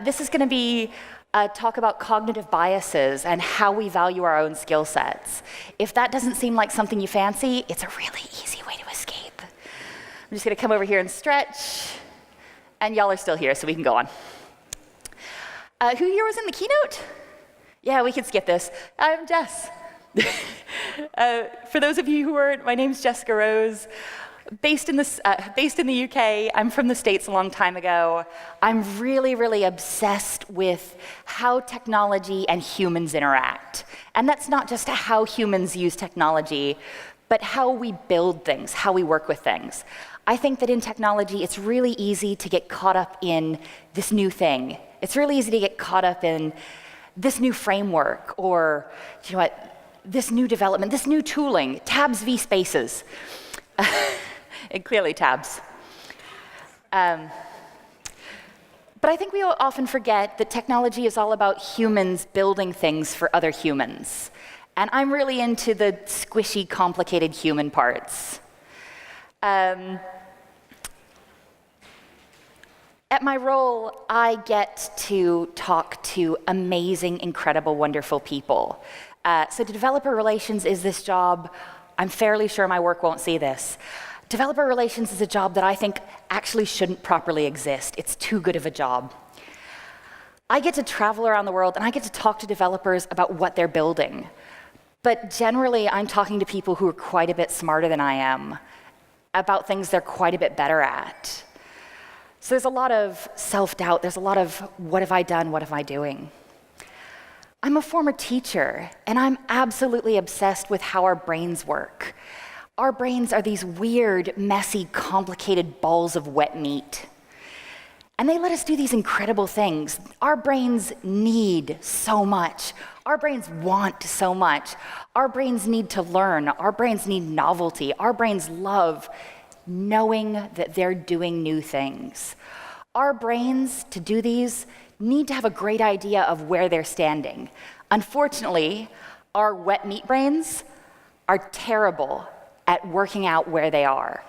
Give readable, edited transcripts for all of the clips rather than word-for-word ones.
This is going to be a talk about cognitive biases and how we value our own skill sets. If that doesn't seem like something you fancy, it's a really easy way to escape. I'm just going to come over here and stretch, and y'all are still here, so we can go on. Who here was in the keynote? Yeah, we can skip this. I'm Jess. For those of you who weren't, my name's Jessica Rose. Based in the UK, I'm from the States a long time ago. I'm really, really obsessed with how technology and humans interact. And that's not just how humans use technology, but how we build things, how we work with things. I think that in technology, it's really easy to get caught up in this new thing. It's really easy to get caught up in this new framework, or you know what, this new development, this new tooling, tabs v spaces. And clearly tabs. But I think we often forget that technology is all about humans building things for other humans. And I'm really into the squishy, complicated human parts. At my role, I get to talk to amazing, incredible, wonderful people. So developer relations is this job. I'm fairly sure my work won't see this. Developer relations is a job that I think actually shouldn't properly exist. It's too good of a job. I get to travel around the world and I get to talk to developers about what they're building. But generally, I'm talking to people who are quite a bit smarter than I am about things they're quite a bit better at. So there's a lot of self-doubt. There's a lot of, what have I done? What am I doing? I'm a former teacher, and I'm absolutely obsessed with how our brains work. Our brains are these weird, messy, complicated balls of wet meat. And they let us do these incredible things. Our brains need so much. Our brains want so much. Our brains need to learn. Our brains need novelty. Our brains love knowing that they're doing new things. Our brains, to do these, need to have a great idea of where they're standing. Unfortunately, our wet meat brains are terrible at working out where they are.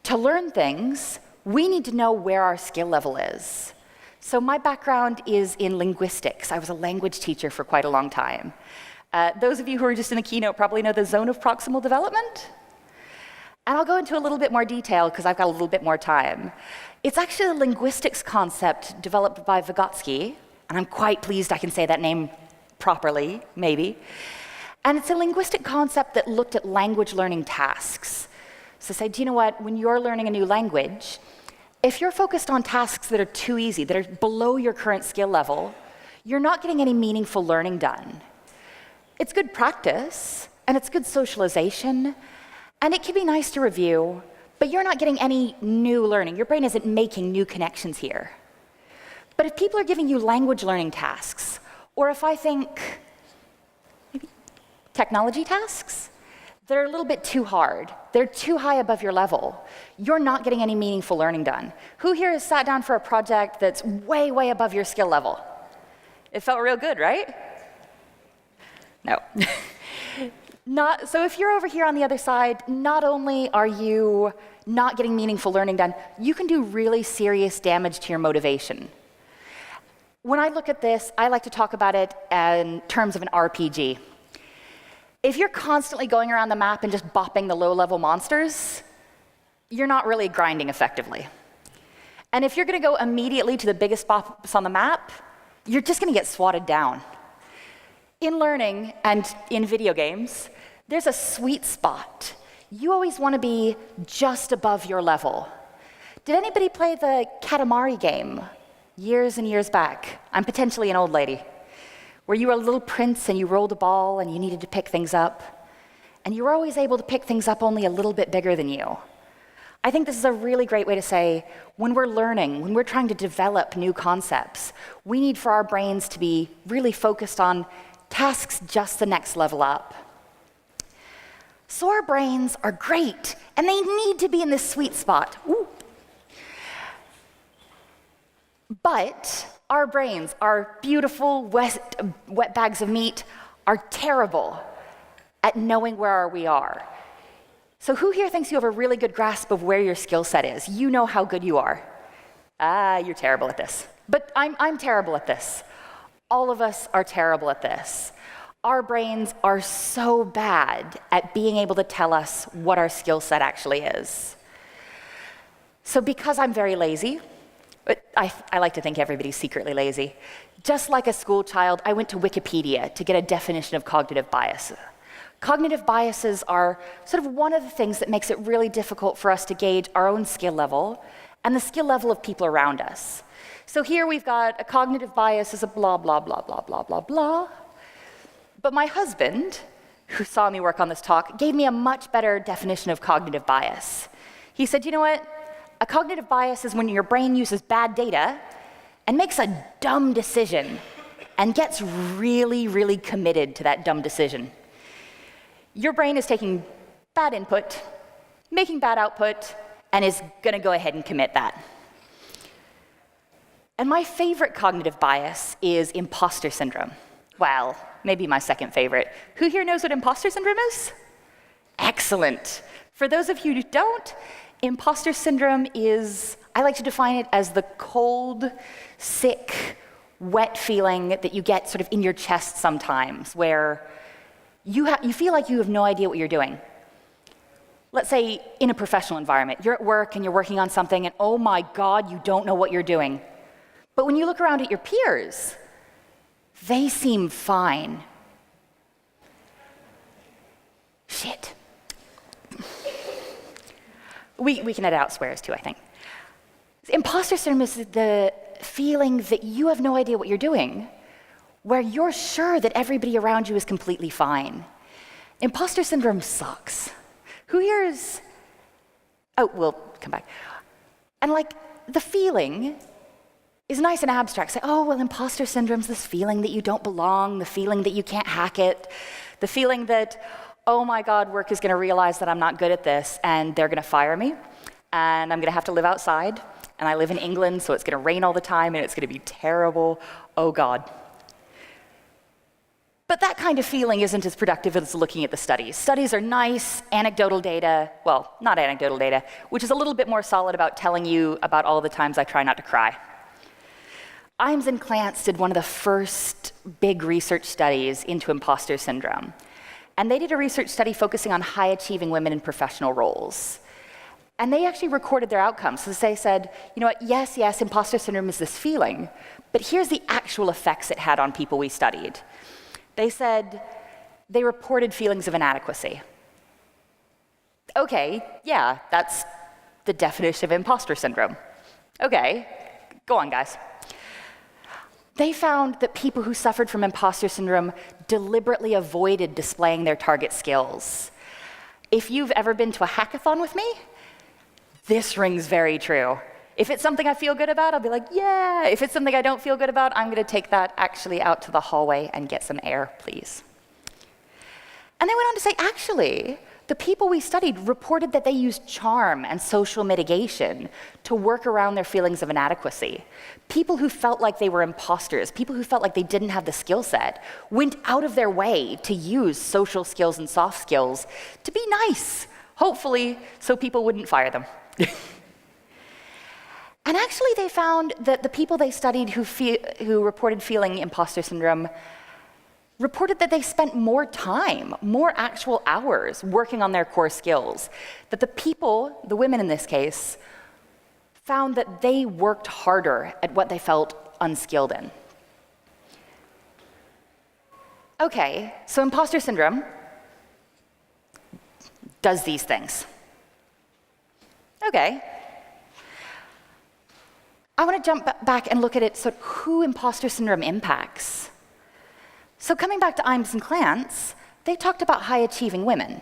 To learn things, we need to know where our skill level is. So my background is in linguistics. I was a language teacher for quite a long time. Those of you who are just in the keynote probably know the zone of proximal development. And I'll go into a little bit more detail because I've got a little bit more time. It's actually a linguistics concept developed by Vygotsky, and I'm quite pleased I can say that name properly, maybe. And it's a linguistic concept that looked at language learning tasks. So say, do you know what, when you're learning a new language, if you're focused on tasks that are too easy, that are below your current skill level, you're not getting any meaningful learning done. It's good practice, and it's good socialization, and it can be nice to review, but you're not getting any new learning. Your brain isn't making new connections here. But if people are giving you language learning tasks, or if I think maybe technology tasks, they're a little bit too hard. They're too high above your level. You're not getting any meaningful learning done. Who here has sat down for a project that's way, way above your skill level? It felt real good, right? No. So if you're over here on the other side, not only are you not getting meaningful learning done, you can do really serious damage to your motivation. When I look at this, I like to talk about it in terms of an RPG. If you're constantly going around the map and just bopping the low-level monsters, you're not really grinding effectively. And if you're going to go immediately to the biggest bops on the map, you're just going to get swatted down. In learning and in video games, there's a sweet spot. You always want to be just above your level. Did anybody play the Katamari game years and years back? I'm potentially an old lady. Where you were a little prince and you rolled a ball and you needed to pick things up. And you were always able to pick things up only a little bit bigger than you. I think this is a really great way to say, when we're learning, when we're trying to develop new concepts, we need for our brains to be really focused on tasks just the next level up. So our brains are great, and they need to be in this sweet spot. Ooh. But our brains, our beautiful wet bags of meat, are terrible at knowing where we are. So who here thinks you have a really good grasp of where your skill set is? You know how good you are. You're terrible at this. But I'm terrible at this. All of us are terrible at this. Our brains are so bad at being able to tell us what our skill set actually is. So because I'm very lazy, I like to think everybody's secretly lazy. Just like a school child, I went to Wikipedia to get a definition of cognitive bias. Cognitive biases are sort of one of the things that makes it really difficult for us to gauge our own skill level and the skill level of people around us. So here we've got a cognitive bias is a blah, blah, blah, blah, blah, blah, blah. But my husband, who saw me work on this talk, gave me a much better definition of cognitive bias. He said, you know what? A cognitive bias is when your brain uses bad data and makes a dumb decision and gets really, really committed to that dumb decision. Your brain is taking bad input, making bad output, and is going to go ahead and commit that. And my favorite cognitive bias is imposter syndrome. Well, maybe my second favorite. Who here knows what imposter syndrome is? Excellent. For those of you who don't, imposter syndrome is, I like to define it as the cold, sick, wet feeling that you get sort of in your chest sometimes, where you feel like you have no idea what you're doing. Let's say in a professional environment, you're at work and you're working on something and oh my God, you don't know what you're doing. But when you look around at your peers, they seem fine. Shit. We can edit out swears too, I think. Imposter syndrome is the feeling that you have no idea what you're doing, where you're sure that everybody around you is completely fine. Imposter syndrome sucks. Who here is... Oh, we'll come back. And like, the feeling is nice and abstract. Say, oh, well, imposter syndrome's this feeling that you don't belong, the feeling that you can't hack it, the feeling that, oh my God, work is going to realize that I'm not good at this and they're going to fire me and I'm going to have to live outside and I live in England, so it's going to rain all the time and it's going to be terrible. Oh God. But that kind of feeling isn't as productive as looking at the studies. Studies are nice, anecdotal data, well, not anecdotal data, which is a little bit more solid about telling you about all the times I try not to cry. Imes and Clance did one of the first big research studies into imposter syndrome. And they did a research study focusing on high-achieving women in professional roles. And they actually recorded their outcomes. So they said, you know what, yes, imposter syndrome is this feeling, but here's the actual effects it had on people we studied. They said they reported feelings of inadequacy. Okay, yeah, that's the definition of imposter syndrome. Okay, go on, guys. They found that people who suffered from imposter syndrome deliberately avoided displaying their target skills. If you've ever been to a hackathon with me, this rings very true. If it's something I feel good about, I'll be like, yeah. If it's something I don't feel good about, I'm going to take that actually out to the hallway and get some air, please. And they went on to say, actually, the people we studied reported that they used charm and social mitigation to work around their feelings of inadequacy. People who felt like they were imposters, people who felt like they didn't have the skill set, went out of their way to use social skills and soft skills to be nice, hopefully, so people wouldn't fire them. And actually, they found that the people they studied who reported feeling imposter syndrome reported that they spent more time, more actual hours working on their core skills. That the people, the women in this case, found that they worked harder at what they felt unskilled in. Okay, so imposter syndrome does these things. Okay. I want to jump back and look at it, so who imposter syndrome impacts. So coming back to Imes and Clance, they talked about high-achieving women.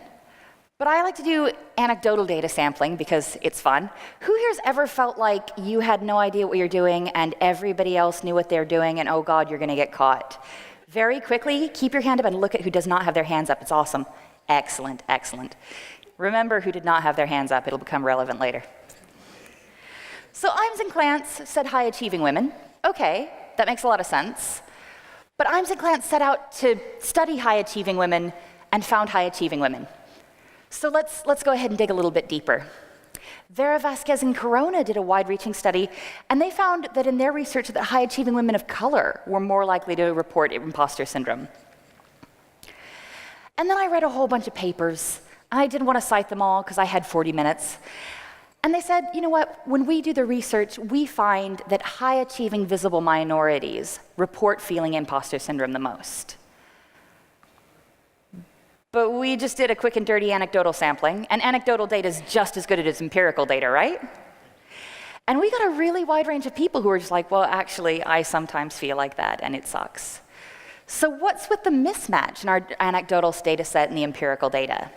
But I like to do anecdotal data sampling because it's fun. Who here's ever felt like you had no idea what you're doing and everybody else knew what they're doing and oh God, you're going to get caught? Very quickly, keep your hand up and look at who does not have their hands up. It's awesome. Excellent, excellent. Remember who did not have their hands up. It'll become relevant later. So Imes and Clance said high-achieving women. Okay, that makes a lot of sense. But Imes and Clance set out to study high-achieving women and found high-achieving women. So let's go ahead and dig a little bit deeper. Vera Vasquez and Corona did a wide-reaching study, and they found that in their research that high-achieving women of color were more likely to report imposter syndrome. And then I read a whole bunch of papers. I didn't want to cite them all because I had 40 minutes. And they said, you know what, when we do the research, we find that high-achieving visible minorities report feeling imposter syndrome the most. But we just did a quick and dirty anecdotal sampling, and anecdotal data is just as good as empirical data, right? And we got a really wide range of people who were just like, well, actually, I sometimes feel like that, and it sucks. So what's with the mismatch in our anecdotal data set and the empirical data?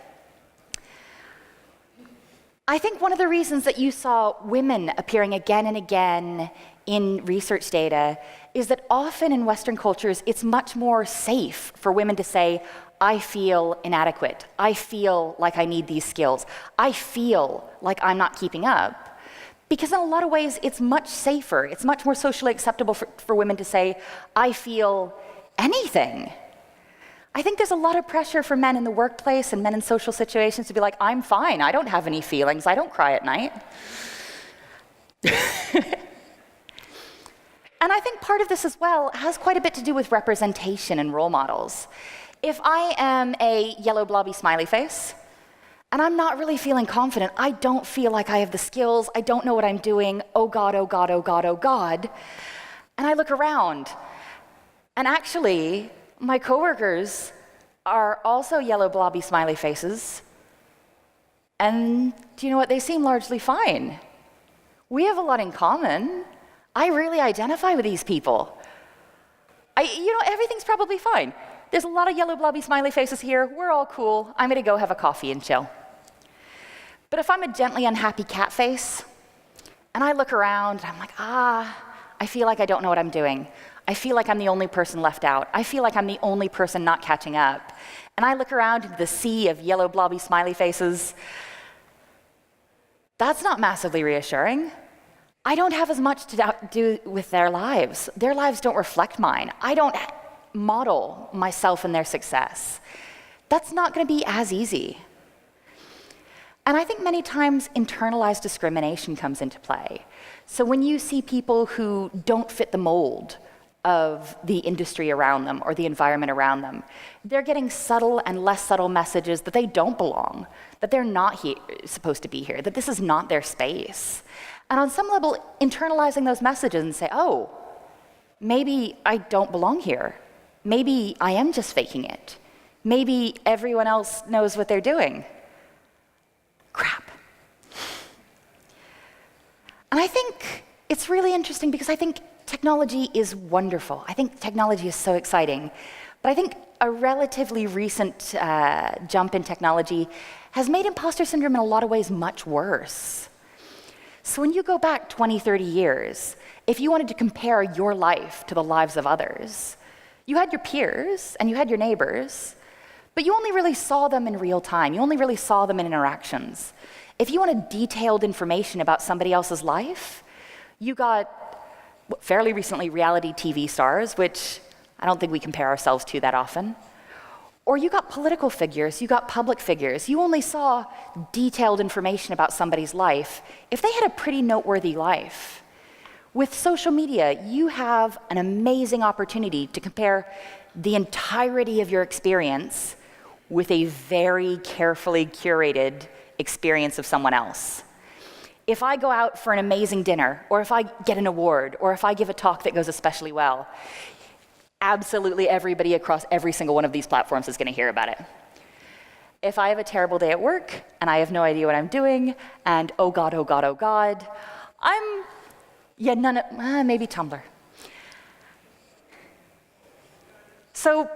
I think one of the reasons that you saw women appearing again and again in research data is that often in Western cultures, it's much more safe for women to say, I feel inadequate. I feel like I need these skills. I feel like I'm not keeping up. Because in a lot of ways, it's much safer. It's much more socially acceptable for women to say, I feel anything. I think there's a lot of pressure for men in the workplace and men in social situations to be like, I'm fine. I don't have any feelings. I don't cry at night. And I think part of this as well has quite a bit to do with representation and role models. If I am a yellow blobby smiley face, and I'm not really feeling confident, I don't feel like I have the skills, I don't know what I'm doing, oh God, oh God, oh God, oh God, and I look around, and actually, my coworkers are also yellow blobby smiley faces, and do you know what, they seem largely fine. We have a lot in common. I really identify with these people. Everything's probably fine. There's a lot of yellow blobby smiley faces here. We're all cool. I'm gonna go have a coffee and chill. But if I'm a gently unhappy cat face, and I look around, and I'm like, I feel like I don't know what I'm doing. I feel like I'm the only person left out. I feel like I'm the only person not catching up. And I look around into the sea of yellow blobby smiley faces. That's not massively reassuring. I don't have as much to do with their lives. Their lives don't reflect mine. I don't model myself and their success. That's not going to be as easy. And I think many times internalized discrimination comes into play. So when you see people who don't fit the mold of the industry around them or the environment around them, they're getting subtle and less subtle messages that they don't belong, that they're not supposed to be here, that this is not their space. And on some level, internalizing those messages and say, oh, maybe I don't belong here. Maybe I am just faking it. Maybe everyone else knows what they're doing. Crap. And I think it's really interesting because I think technology is wonderful. I think technology is so exciting. But I think a relatively recent jump in technology has made imposter syndrome in a lot of ways much worse. So when you go back 20, 30 years, if you wanted to compare your life to the lives of others, you had your peers and you had your neighbors, but you only really saw them in real time. You only really saw them in interactions. If you wanted detailed information about somebody else's life, you got fairly recently reality TV stars, which I don't think we compare ourselves to that often. Or you got political figures, you got public figures. You only saw detailed information about somebody's life if they had a pretty noteworthy life. With social media, you have an amazing opportunity to compare the entirety of your experience with a very carefully curated experience of someone else. If I go out for an amazing dinner, or if I get an award, or if I give a talk that goes especially well, absolutely everybody across every single one of these platforms is going to hear about it. If I have a terrible day at work, and I have no idea what I'm doing, and oh God, oh God, oh God, maybe Tumblr. So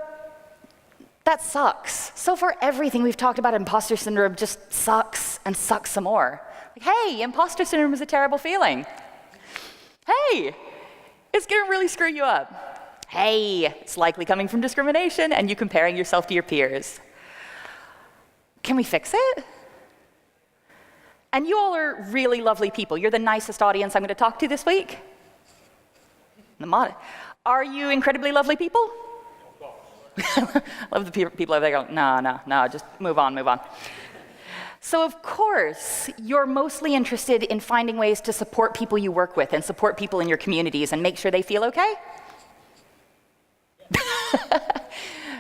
that sucks. So far, everything we've talked about imposter syndrome just sucks and sucks some more. Like, hey, imposter syndrome is a terrible feeling. Hey, it's gonna really screw you up. Hey, it's likely coming from discrimination and you comparing yourself to your peers. Can we fix it? And you all are really lovely people. You're the nicest audience I'm gonna talk to this week. Are you incredibly lovely people? Love the people over there going, no, just move on. So of course, you're mostly interested in finding ways to support people you work with and support people in your communities and make sure they feel okay?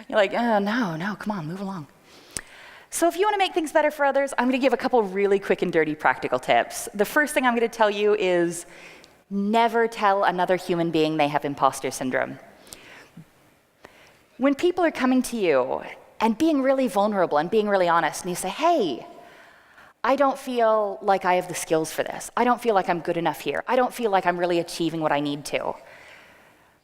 You're like, oh, no, come on, move along. So if you want to make things better for others, I'm going to give a couple really quick and dirty practical tips. The first thing I'm going to tell you is never tell another human being they have imposter syndrome. When people are coming to you and being really vulnerable and being really honest, and you say, hey, I don't feel like I have the skills for this. I don't feel like I'm good enough here. I don't feel like I'm really achieving what I need to.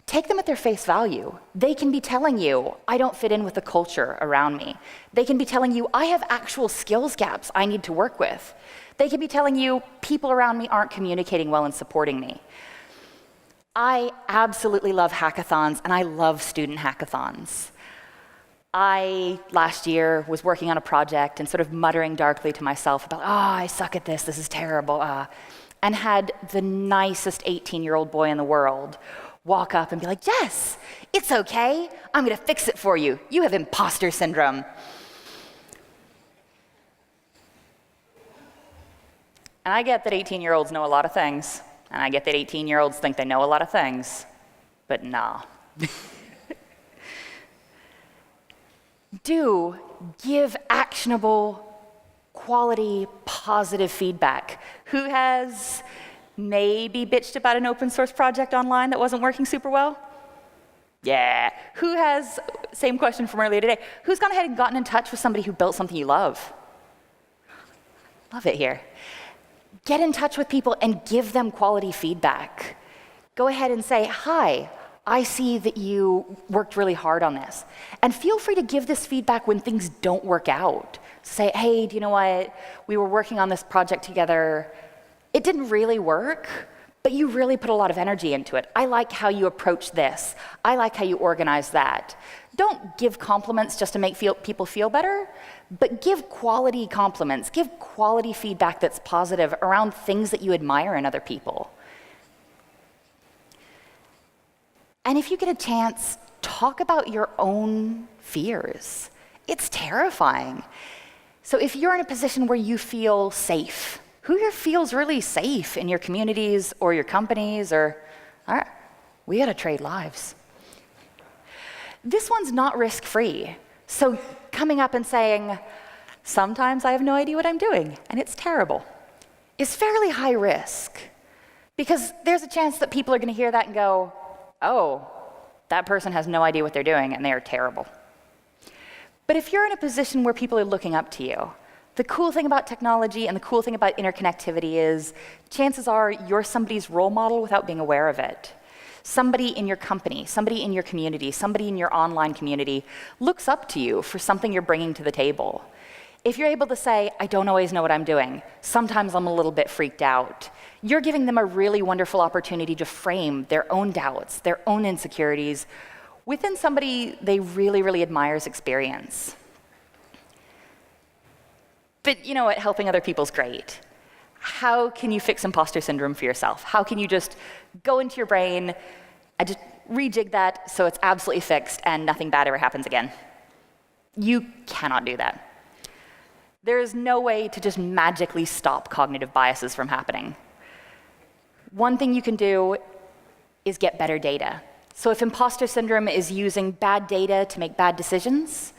Take them at their face value. They can be telling you, I don't fit in with the culture around me. They can be telling you, I have actual skills gaps I need to work with. They can be telling you, people around me aren't communicating well and supporting me. I absolutely love hackathons, and I love student hackathons. I, last year, was working on a project and sort of muttering darkly to myself about, I suck at this is terrible, and had the nicest 18-year-old boy in the world walk up and be like, yes, it's okay. I'm going to fix it for you. You have imposter syndrome. And I get that 18-year-olds know a lot of things, and I get that 18-year-olds think they know a lot of things, but nah. Do give actionable, quality, positive feedback. Who has maybe bitched about an open source project online that wasn't working super well? Yeah. Who has, same question from earlier today, who's gone ahead and gotten in touch with somebody who built something you love? Love it here. Get in touch with people and give them quality feedback. Go ahead and say, hi, I see that you worked really hard on this. And feel free to give this feedback when things don't work out. Say, hey, do you know what? We were working on this project together. It didn't really work, but you really put a lot of energy into it. I like how you approach this. I like how you organize that. Don't give compliments just to make people feel better, but give quality compliments. Give quality feedback that's positive around things that you admire in other people. And if you get a chance, talk about your own fears. It's terrifying. So if you're in a position where you feel safe, who here feels really safe in your communities or your companies or, all right, we gotta trade lives. This one's not risk-free. So coming up and saying, sometimes I have no idea what I'm doing and it's terrible, is fairly high risk. Because there's a chance that people are gonna hear that and go, oh, that person has no idea what they're doing and they are terrible. But if you're in a position where people are looking up to you, the cool thing about technology and the cool thing about interconnectivity is chances are you're somebody's role model without being aware of it. Somebody in your company, somebody in your community, somebody in your online community looks up to you for something you're bringing to the table. If you're able to say, I don't always know what I'm doing, sometimes I'm a little bit freaked out, you're giving them a really wonderful opportunity to frame their own doubts, their own insecurities within somebody they really, really admire's experience. But you know what? Helping other people's great. How can you fix imposter syndrome for yourself? How can you just go into your brain and just rejig that so it's absolutely fixed and nothing bad ever happens again? You cannot do that. There is no way to just magically stop cognitive biases from happening. One thing you can do is get better data. So if imposter syndrome is using bad data to make bad decisions,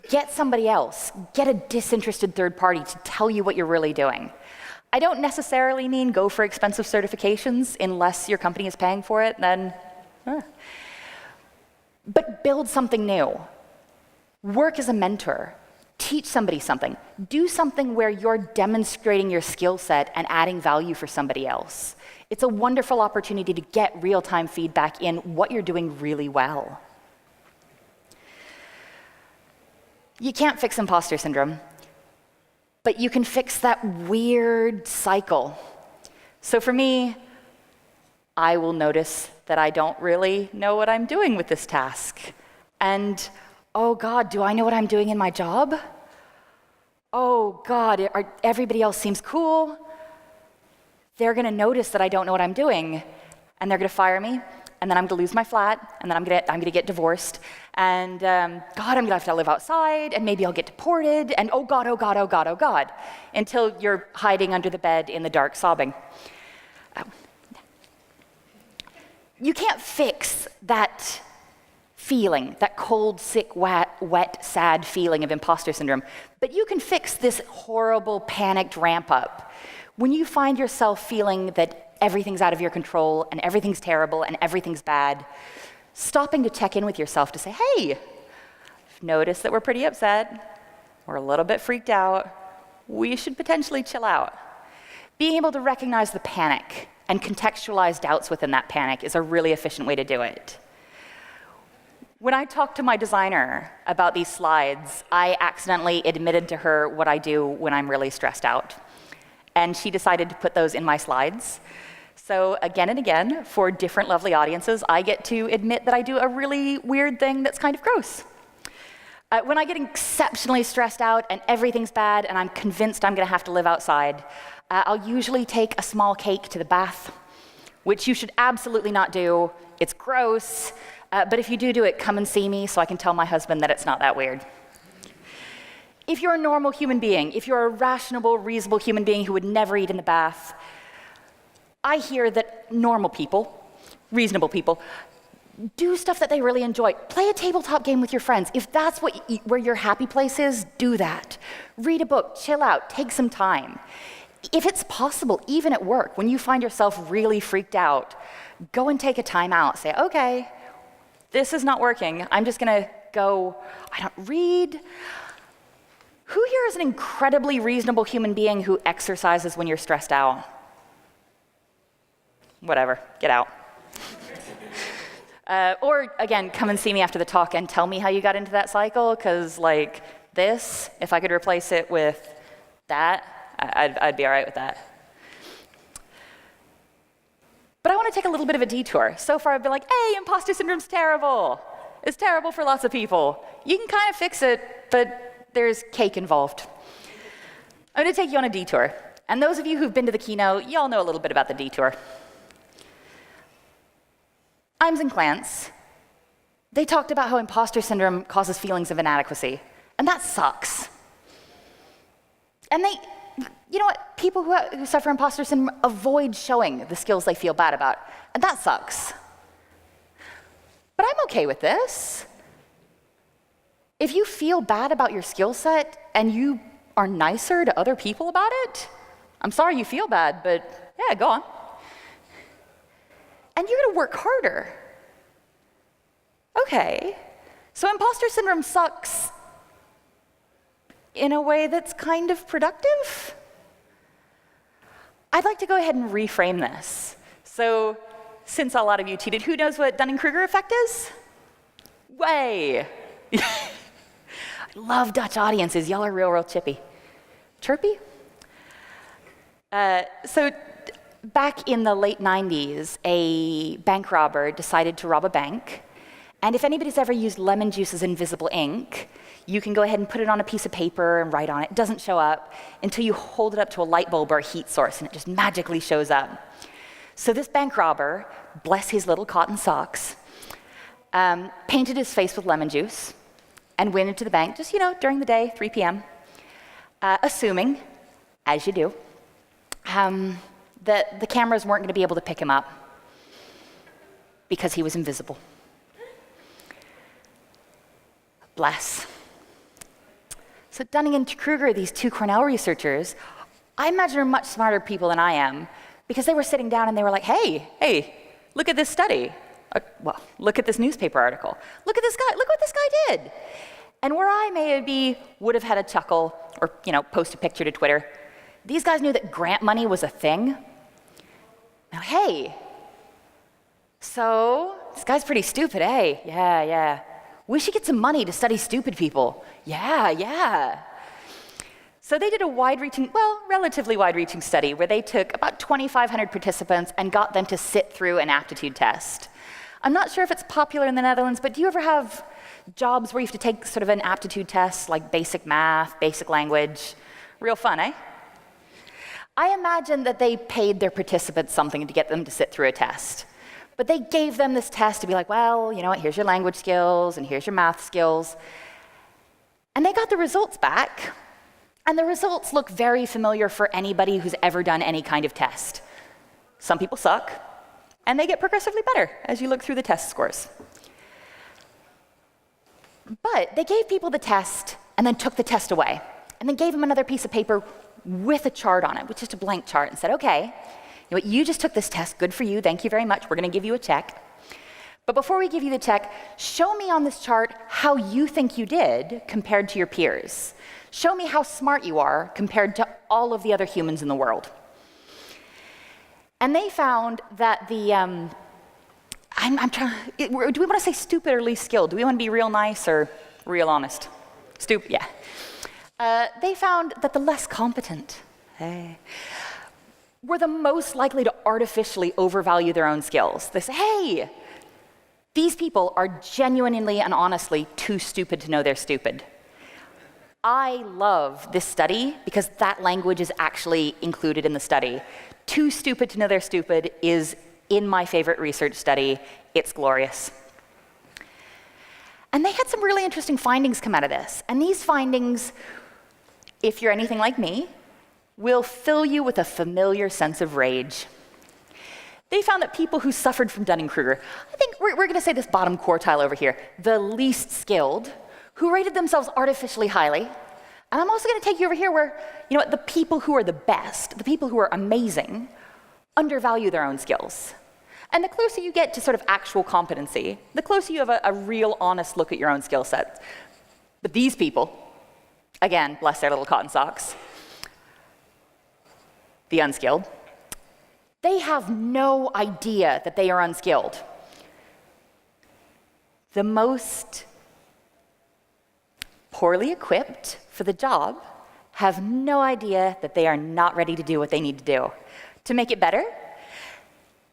get somebody else, get a disinterested third party to tell you what you're really doing. I don't necessarily mean go for expensive certifications unless your company is paying for it, then, But build something new. Work as a mentor. Teach somebody something. Do something where you're demonstrating your skill set and adding value for somebody else. It's a wonderful opportunity to get real-time feedback in what you're doing really well. You can't fix imposter syndrome, but you can fix that weird cycle. So for me, I will notice that I don't really know what I'm doing with this task. And, oh God, do I know what I'm doing in my job? Oh God, everybody else seems cool. They're gonna notice that I don't know what I'm doing, and they're gonna fire me. and then I'm gonna lose my flat, and then I'm gonna get divorced, and God, I'm gonna have to live outside, and maybe I'll get deported, and oh God, oh God, oh God, oh God, until you're hiding under the bed in the dark sobbing. You can't fix that feeling, that cold, sick, wet, sad feeling of imposter syndrome, but you can fix this horrible, panicked ramp up. When you find yourself feeling that everything's out of your control and everything's terrible and everything's bad, stopping to check in with yourself to say, hey, I've noticed that we're pretty upset, we're a little bit freaked out, we should potentially chill out. Being able to recognize the panic and contextualize doubts within that panic is a really efficient way to do it. When I talked to my designer about these slides, I accidentally admitted to her what I do when I'm really stressed out. And she decided to put those in my slides. So again and again, for different lovely audiences, I get to admit that I do a really weird thing that's kind of gross. When I get exceptionally stressed out and everything's bad and I'm convinced I'm gonna have to live outside, I'll usually take a small cake to the bath, which you should absolutely not do. It's gross, but if you do it, come and see me so I can tell my husband that it's not that weird. If you're a normal human being, if you're a rational, reasonable human being who would never eat in the bath, I hear that normal people, reasonable people, do stuff that they really enjoy. Play a tabletop game with your friends. If that's where your happy place is, do that. Read a book, chill out, take some time. If it's possible, even at work, when you find yourself really freaked out, go and take a time out. Say, okay, this is not working. I'm just gonna go, I don't read. Who here is an incredibly reasonable human being who exercises when you're stressed out? Whatever, get out. Or again, come and see me after the talk and tell me how you got into that cycle, because like this, if I could replace it with that, I'd be all right with that. But I want to take a little bit of a detour. So far I've been like, hey, imposter syndrome's terrible. It's terrible for lots of people. You can kind of fix it, but there's cake involved. I'm going to take you on a detour. And those of you who've been to the keynote, you all know a little bit about the detour. Imes and Clance, they talked about how imposter syndrome causes feelings of inadequacy. And that sucks. And you know what? People who suffer imposter syndrome avoid showing the skills they feel bad about. And that sucks. But I'm okay with this. If you feel bad about your skill set and you are nicer to other people about it, I'm sorry you feel bad, but yeah, go on. And you're gonna work harder. Okay, so imposter syndrome sucks in a way that's kind of productive? I'd like to go ahead and reframe this. So, since a lot of you cheated, who knows what Dunning-Kruger effect is? Way! I love Dutch audiences. Y'all are real chippy. Chirpy? So back in the late 90s, a bank robber decided to rob a bank. And if anybody's ever used lemon juice as invisible ink, you can go ahead and put it on a piece of paper and write on it. It doesn't show up until you hold it up to a light bulb or a heat source, and it just magically shows up. So this bank robber, bless his little cotton socks, painted his face with lemon juice and went into the bank, just, during the day, 3 p.m., assuming, as you do, that the cameras weren't going to be able to pick him up because he was invisible. Bless. So Dunning and Kruger, these two Cornell researchers, I imagine are much smarter people than I am, because they were sitting down and they were like, hey, look at this study. Look at this newspaper article. Look at this guy, look what this guy did. And where I maybe would have had a chuckle or, post a picture to Twitter, these guys knew that grant money was a thing. Now, hey, so this guy's pretty stupid, eh? Yeah. We should get some money to study stupid people. Yeah. So they did a relatively wide-reaching study where they took about 2,500 participants and got them to sit through an aptitude test. I'm not sure if it's popular in the Netherlands, but do you ever have jobs where you have to take sort of an aptitude test, like basic math, basic language? Real fun, eh? I imagine that they paid their participants something to get them to sit through a test. But they gave them this test to be like, well, you know what, here's your language skills and here's your math skills. And they got the results back, and the results look very familiar for anybody who's ever done any kind of test. Some people suck, and they get progressively better as you look through the test scores. But they gave people the test and then took the test away, and then gave them another piece of paper with a chart on it, with just a blank chart, and said, okay, you know what, you just took this test, good for you, thank you very much, we're gonna give you a check. But before we give you the check, show me on this chart how you think you did compared to your peers. Show me how smart you are compared to all of the other humans in the world. And they found that the, do we want to say stupid or least skilled? Do we want to be real nice or real honest? Stupid, yeah. They found that the less competent were the most likely to artificially overvalue their own skills. They say, hey, these people are genuinely and honestly too stupid to know they're stupid. I love this study because that language is actually included in the study. Too stupid to know they're stupid is in my favorite research study. It's glorious. And they had some really interesting findings come out of this. And these findings, if you're anything like me, will fill you with a familiar sense of rage. They found that people who suffered from Dunning-Kruger, I think we're going to say this bottom quartile over here, the least skilled, who rated themselves artificially highly. And I'm also going to take you over here where, you know what, the people who are the best, the people who are amazing, undervalue their own skills. And the closer you get to sort of actual competency, the closer you have a real honest look at your own skill sets. But these people, again, bless their little cotton socks, the unskilled, they have no idea that they are unskilled. The most poorly equipped for the job have no idea that they are not ready to do what they need to do. To make it better,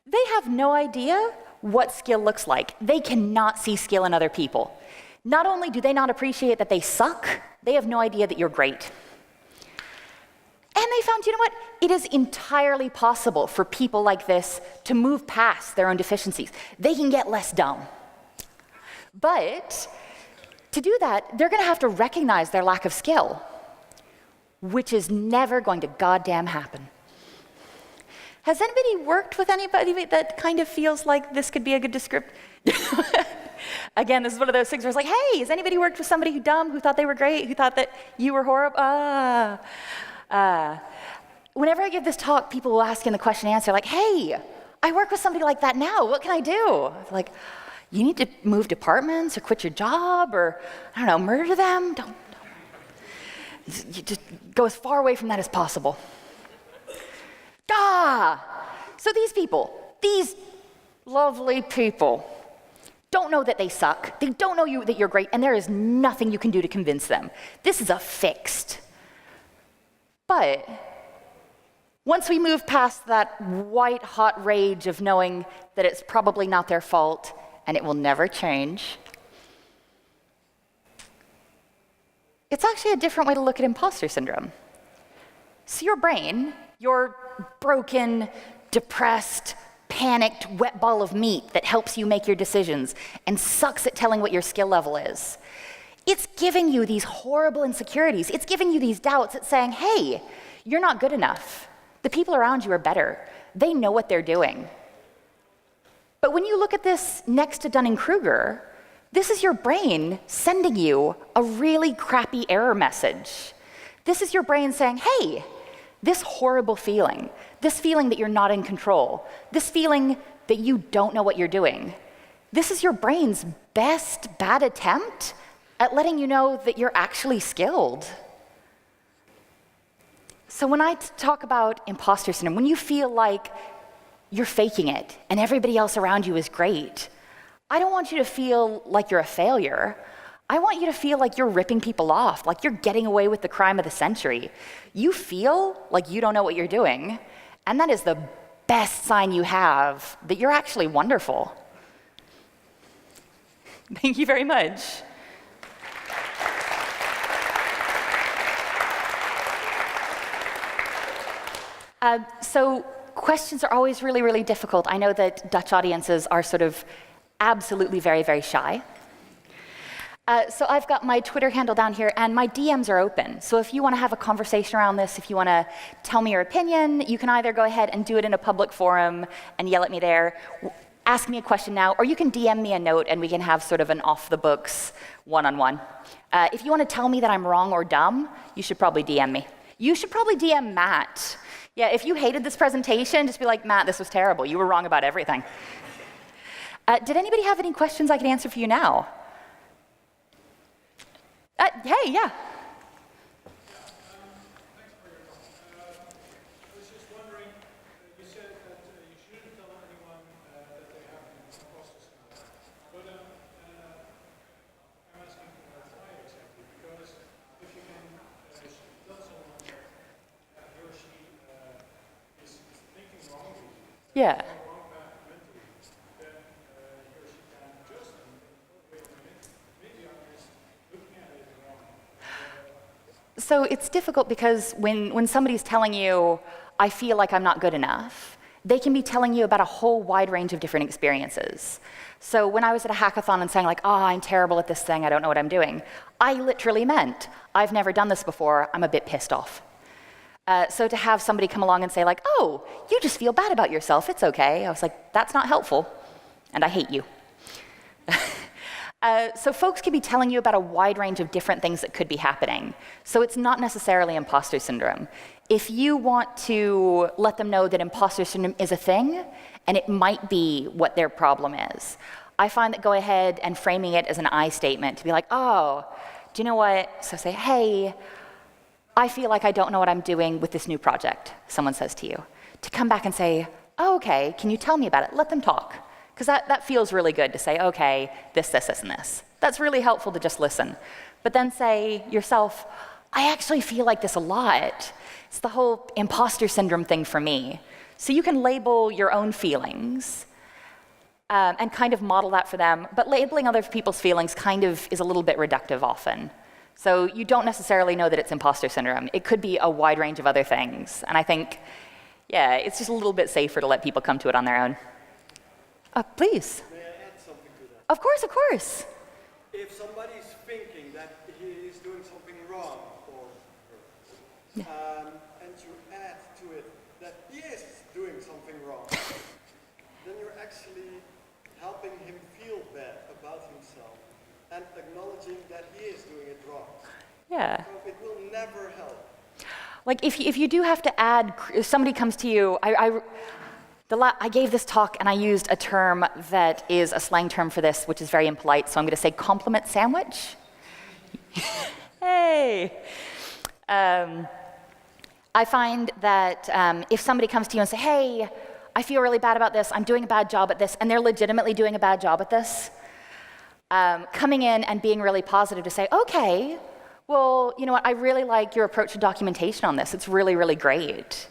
they have no idea what skill looks like. They cannot see skill in other people. Not only do they not appreciate that they suck, they have no idea that you're great. And they found, you know what? It is entirely possible for people like this to move past their own deficiencies. They can get less dumb. But to do that, they're going to have to recognize their lack of skill, which is never going to goddamn happen. Has anybody worked with anybody that kind of feels like this could be a good descriptor? Again, this is one of those things where it's like, hey, has anybody worked with somebody who's dumb, who thought they were great, who thought that you were horrible? Whenever I give this talk, people will ask in the question and answer, like, hey, I work with somebody like that now. What can I do? Like, you need to move departments or quit your job or, I don't know, murder them? Don't. You just go as far away from that as possible. So these people, these lovely people, don't know that they suck. They don't know that you're great, and there is nothing you can do to convince them. This is a fixed. But once we move past that white-hot rage of knowing that it's probably not their fault and it will never change, it's actually a different way to look at imposter syndrome. So your brain, your broken, depressed, panicked wet ball of meat that helps you make your decisions and sucks at telling what your skill level is, it's giving you these horrible insecurities. It's giving you these doubts. It's saying, hey, you're not good enough. The people around you are better. They know what they're doing. But when you look at this next to Dunning-Kruger, this is your brain sending you a really crappy error message. This is your brain saying, hey, this horrible feeling, this feeling that you're not in control, this feeling that you don't know what you're doing, this is your brain's best bad attempt at letting you know that you're actually skilled. So when I talk about imposter syndrome, when you feel like you're faking it and everybody else around you is great, I don't want you to feel like you're a failure. I want you to feel like you're ripping people off, like you're getting away with the crime of the century. You feel like you don't know what you're doing, and that is the best sign you have that you're actually wonderful. Thank you very much. So questions are always really, really difficult. I know that Dutch audiences are sort of absolutely very, very shy. So I've got my Twitter handle down here, and my DMs are open. So if you want to have a conversation around this, if you want to tell me your opinion, you can either go ahead and do it in a public forum and yell at me there, ask me a question now, or you can DM me a note and we can have sort of an off-the-books one-on-one. If you want to tell me that I'm wrong or dumb, you should probably DM me. You should probably DM Matt. Yeah, if you hated this presentation, just be like, Matt, this was terrible. You were wrong about everything. Did anybody have any questions I could answer for you now? Hey, yeah. Thanks for your talk. I was just wondering, you said that you shouldn't tell anyone that they have an imposter syndrome. But I'm asking why exactly? Because if you can tell someone that he or she is thinking wrongly, Yeah. wrong path mentally, then he or she can adjust and wait a minute. Maybe I'm just looking at it wrong. So it's difficult because when somebody's telling you, I feel like I'm not good enough, they can be telling you about a whole wide range of different experiences. So when I was at a hackathon and saying like, I'm terrible at this thing, I don't know what I'm doing, I literally meant, I've never done this before, I'm a bit pissed off. So to have somebody come along and say like, oh, you just feel bad about yourself, it's okay. I was like, that's not helpful, and I hate you. So folks could be telling you about a wide range of different things that could be happening. So it's not necessarily imposter syndrome. If you want to let them know that imposter syndrome is a thing, and it might be what their problem is, I find that go ahead and framing it as an I statement to be like, oh, do you know what? So say, hey, I feel like I don't know what I'm doing with this new project, someone says to you. To come back and say, oh, okay, can you tell me about it? Let them talk. Because that feels really good to say, okay, this, and this. That's really helpful to just listen. But then say yourself, I actually feel like this a lot. It's the whole imposter syndrome thing for me. So you can label your own feelings and kind of model that for them. But labeling other people's feelings kind of is a little bit reductive often. So you don't necessarily know that it's imposter syndrome. It could be a wide range of other things. And I think, yeah, it's just a little bit safer to let people come to it on their own. Please. May I add something to that? Of course, of course. If somebody's thinking that he is doing something wrong, or and you add to it that he is doing something wrong, then you're actually helping him feel bad about himself and acknowledging that he is doing it wrong. Yeah. So it will never help. Like if you do have to add, if somebody comes to you, I gave this talk and I used a term that is a slang term for this, which is very impolite, so I'm going to say compliment sandwich. Hey. I find that if somebody comes to you and say, hey, I feel really bad about this, I'm doing a bad job at this, and they're legitimately doing a bad job at this, coming in and being really positive to say, okay, well, you know what, I really like your approach to documentation on this. It's really, really great.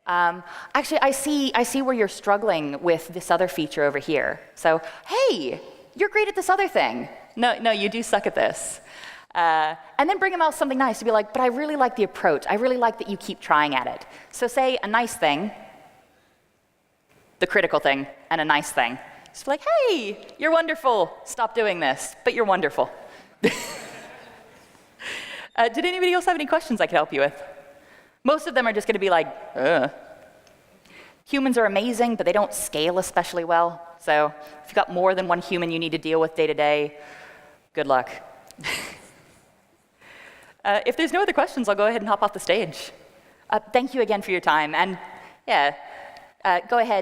Actually, I see where you're struggling with this other feature over here. So, hey, you're great at this other thing. No, you do suck at this. And then bring them out something nice to be like, but I really like the approach. I really like that you keep trying at it. So say a nice thing, the critical thing, and a nice thing. Just be like, hey, you're wonderful. Stop doing this, but you're wonderful. Did anybody else have any questions I could help you with? Most of them are just going to be like, ugh. Humans are amazing, but they don't scale especially well. So if you've got more than one human you need to deal with day to day, good luck. If there's no other questions, I'll go ahead and hop off the stage. Thank you again for your time. And yeah, go ahead.